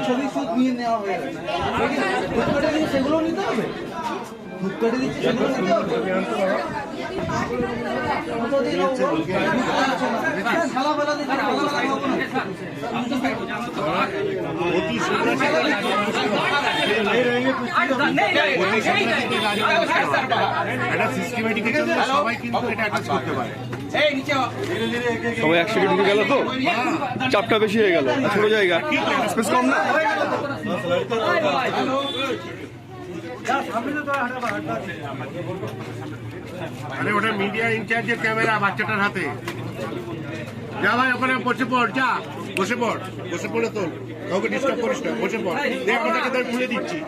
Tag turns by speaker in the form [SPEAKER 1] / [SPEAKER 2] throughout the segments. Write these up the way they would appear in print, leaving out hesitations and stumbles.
[SPEAKER 1] ছবি সুদ নিয়ে নেওয়া হয়ে গেছে, সেগুলো নিতে হবে। ভুট কেটে দিচ্ছে সেগুলো নিতে হবে।
[SPEAKER 2] সবাই একসাথে ঢুকে গেল তো, চাপটা বেশি হয়ে গেল, ছোট জায়গা স্পেস কম না।
[SPEAKER 3] আরে ওটা মিডিয়া ইনচার্জের ক্যামেরা বাচ্চাটার হাতে। যা ভাই ওখানে বসে পড়, যা বসে পড়, বসে পড়ে তোল, কাউকে ডিস্টার্ব করিস না, বসে পড়। দেখ ওটাকে তার খুলে দিচ্ছি।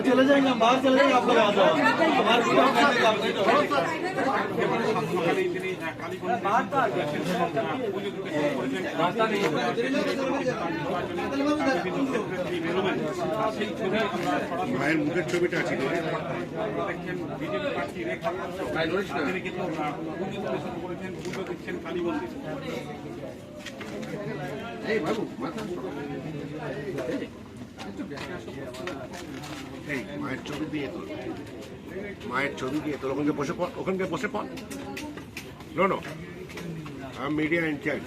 [SPEAKER 1] চলে যাই না, বাস চলে যাই
[SPEAKER 3] মায়ের মুখের ছবিটা আছে। মায়ের ছবি দিয়ে তোল, মায়ের ছবি দিয়ে তোল, ওখানকে বসে পড়, ওখানকে বসে পড়। No I am media incharge.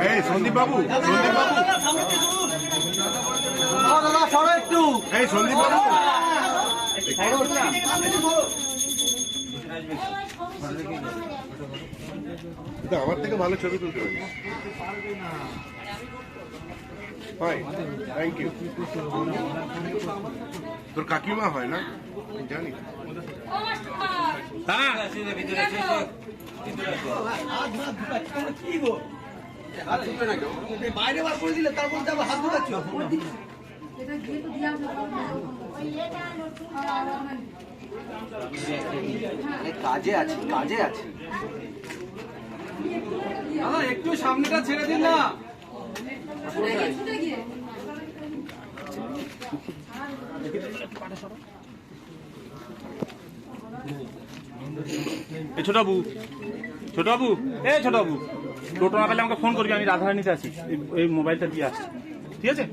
[SPEAKER 3] এই সন্দীপ বাবু, সন্দীপ বাবু,
[SPEAKER 1] একটু
[SPEAKER 3] এই সন্দীপ বাবু, আমার থেকে ভালো ছবি তুলতে পারি। Thank you. তোর কাকিমা হয় না জানি।
[SPEAKER 1] বাইরে বার করে দিলে তারপর যাবো হাত ধুচ্ছ। কাজে আছি, কাজে আছি। একটু সামনেটা ছেড়ে দিন না।
[SPEAKER 4] ছোট বাবু, ছোট বাবু, এই ছোট বাবু, টোটো না পেলে আমাকে ফোন করবি, আমি রাধারানীতে আছি, এই মোবাইলটা দিয়ে আসছি, ঠিক আছে?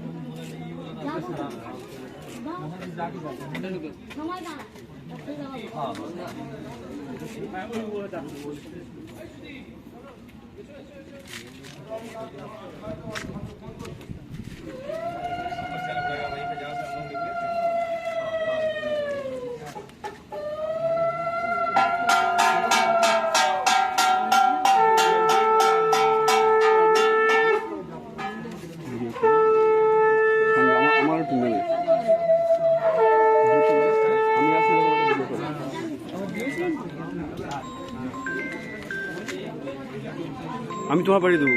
[SPEAKER 2] আমি তোমার বাড়ি দেবো,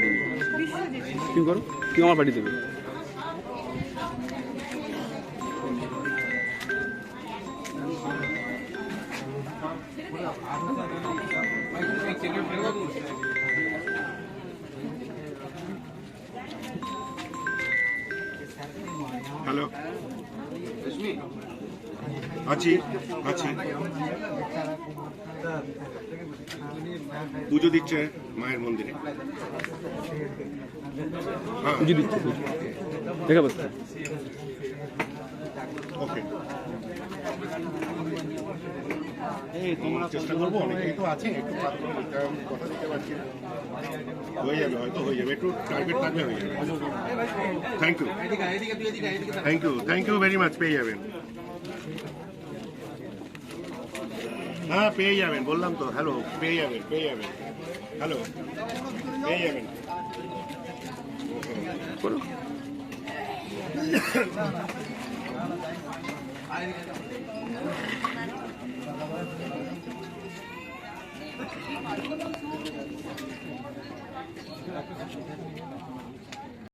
[SPEAKER 2] তুমি করো, তুমি আমার বাড়ি দেবে।
[SPEAKER 3] হ্যালো, আছি আছি। পুজো দিচ্ছে মায়ের মন্দিরে।
[SPEAKER 2] পুজো দিচ্ছে, দেখা পাচ্ছে।
[SPEAKER 3] ওকে, তোমরা চেষ্টা করবো, অনেকেই তো আছে, একটু কথা দিতে পারছি। হয়ে যাবে, হয়তো হয়ে যাবে, একটু টার্গেট থাকলে হয়ে যাবে। Thank you, thank you, thank you very much. পেয়ে যাবেন, হ্যাঁ পেয়ে যাবেন, বললাম তো। হ্যালো, পেয়ে যাবেন, পেয়ে যাবেন। হ্যালো, পেয়ে যাবেন।